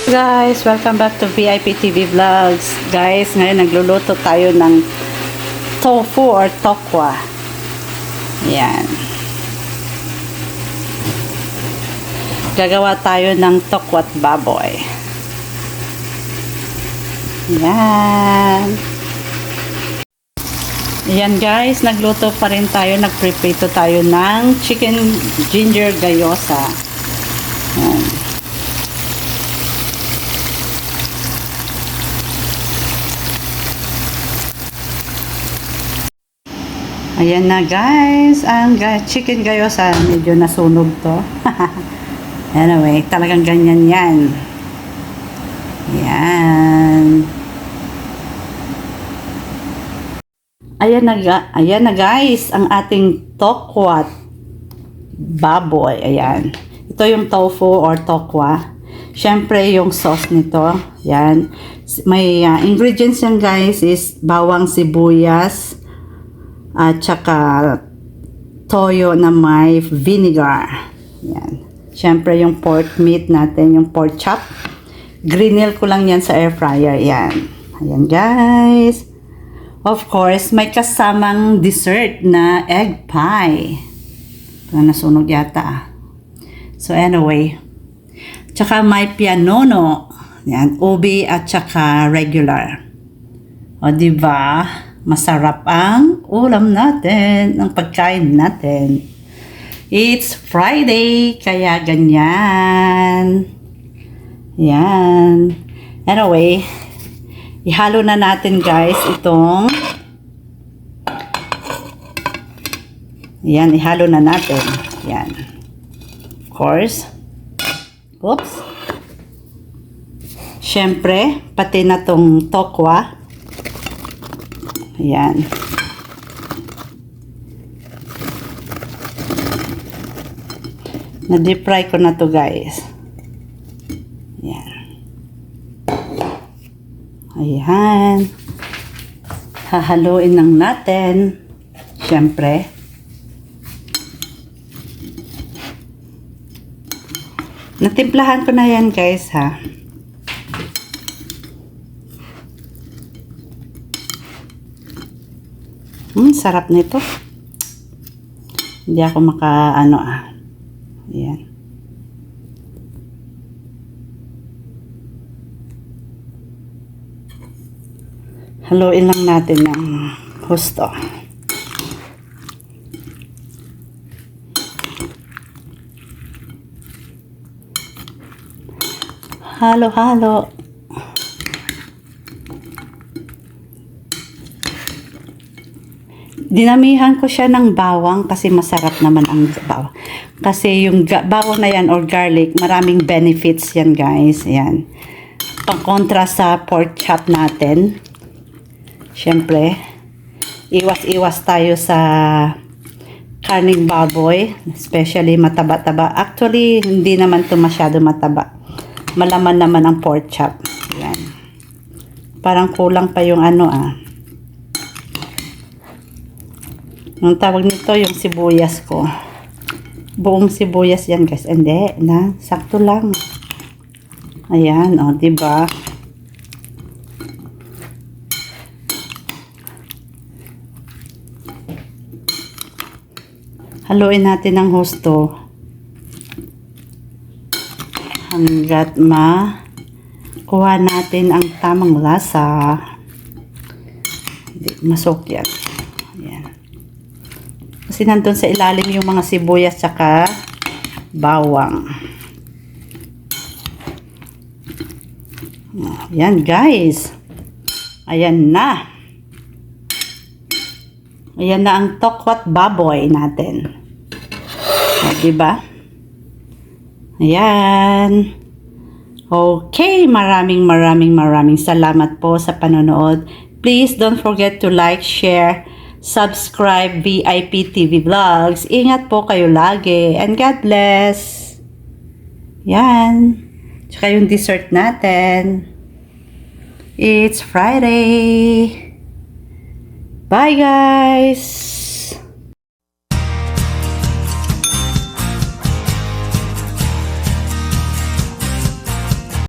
Guys, welcome back to VIP TV Vlogs. Guys, ngayon nagluluto tayo ng tofu or tokwa. Yan. Gagawa tayo ng tokwat baboy. Yan. Yan guys, nagluto pa rin tayo. Nagprepare tayo ng chicken ginger gyoza. Yan. Ayan na guys, ang chicken gyoza, medyo nasunog to. Anyway, talagang ganyan yan. Yan. Ayan na guys, ang ating tokwat baboy. Ayan. Ito yung tofu or tokwa. Siyempre yung sauce nito. Yan. May ingredients yan guys is bawang sibuyas, at saka toyo na may vinegar. Yan. Siyempre yung pork meat natin, yung pork chop. Grill ko lang yan sa air fryer. Yan. Ayan guys. Of course, may kasamang dessert na egg pie. Ito nasunog yata. So anyway. Tsaka may pianono. Yan. Ubi at tsaka regular. O diba? Masarap ang ulam natin, ang pagkain natin. It's Friday, kaya ganyan. Yan. Anyway, ihalo na natin guys itong yan, ihalo na natin. Yan. Of course. Oops. Siyempre, pati na tong tokwa. Ayan. Na-deep fry ko na to guys. Ayan. Ayan. Hahaluin lang natin. Siyempre. Natimplahan ko na yan guys ha. Sarap nito. Hindi ako maka-ano Ayan. Haluin lang natin ng husto. Halo-halo. Dinamihan ko siya ng bawang kasi masarap naman ang bawang. Kasi yung bawang na yan or garlic, maraming benefits yan guys. Yan. Pang-kontra sa pork chop natin. Siyempre, iwas-iwas tayo sa karning baboy. Especially mataba-taba. Actually, hindi naman ito masyado mataba. Malaman naman ang pork chop. Yan. Parang kulang pa yung ang tawag nito yung sibuyas ko. Buong sibuyas yan guys. Hindi, sakto lang. Ayan, diba? Haluin natin ng husto. Hanggat kuha natin ang tamang lasa. Masok yan. Ayan. Kasi nandun sa ilalim yung mga sibuyas tsaka bawang. Ayan guys. Ayan na. Ayan na ang tokwat baboy natin. Diba? Ayan. Okay. Maraming salamat po sa panonood. Please don't forget to like, share, subscribe VIP TV Vlogs. Ingat po kayo lagi. And God bless. Yan. Tsaka yung dessert natin. It's Friday. Bye guys.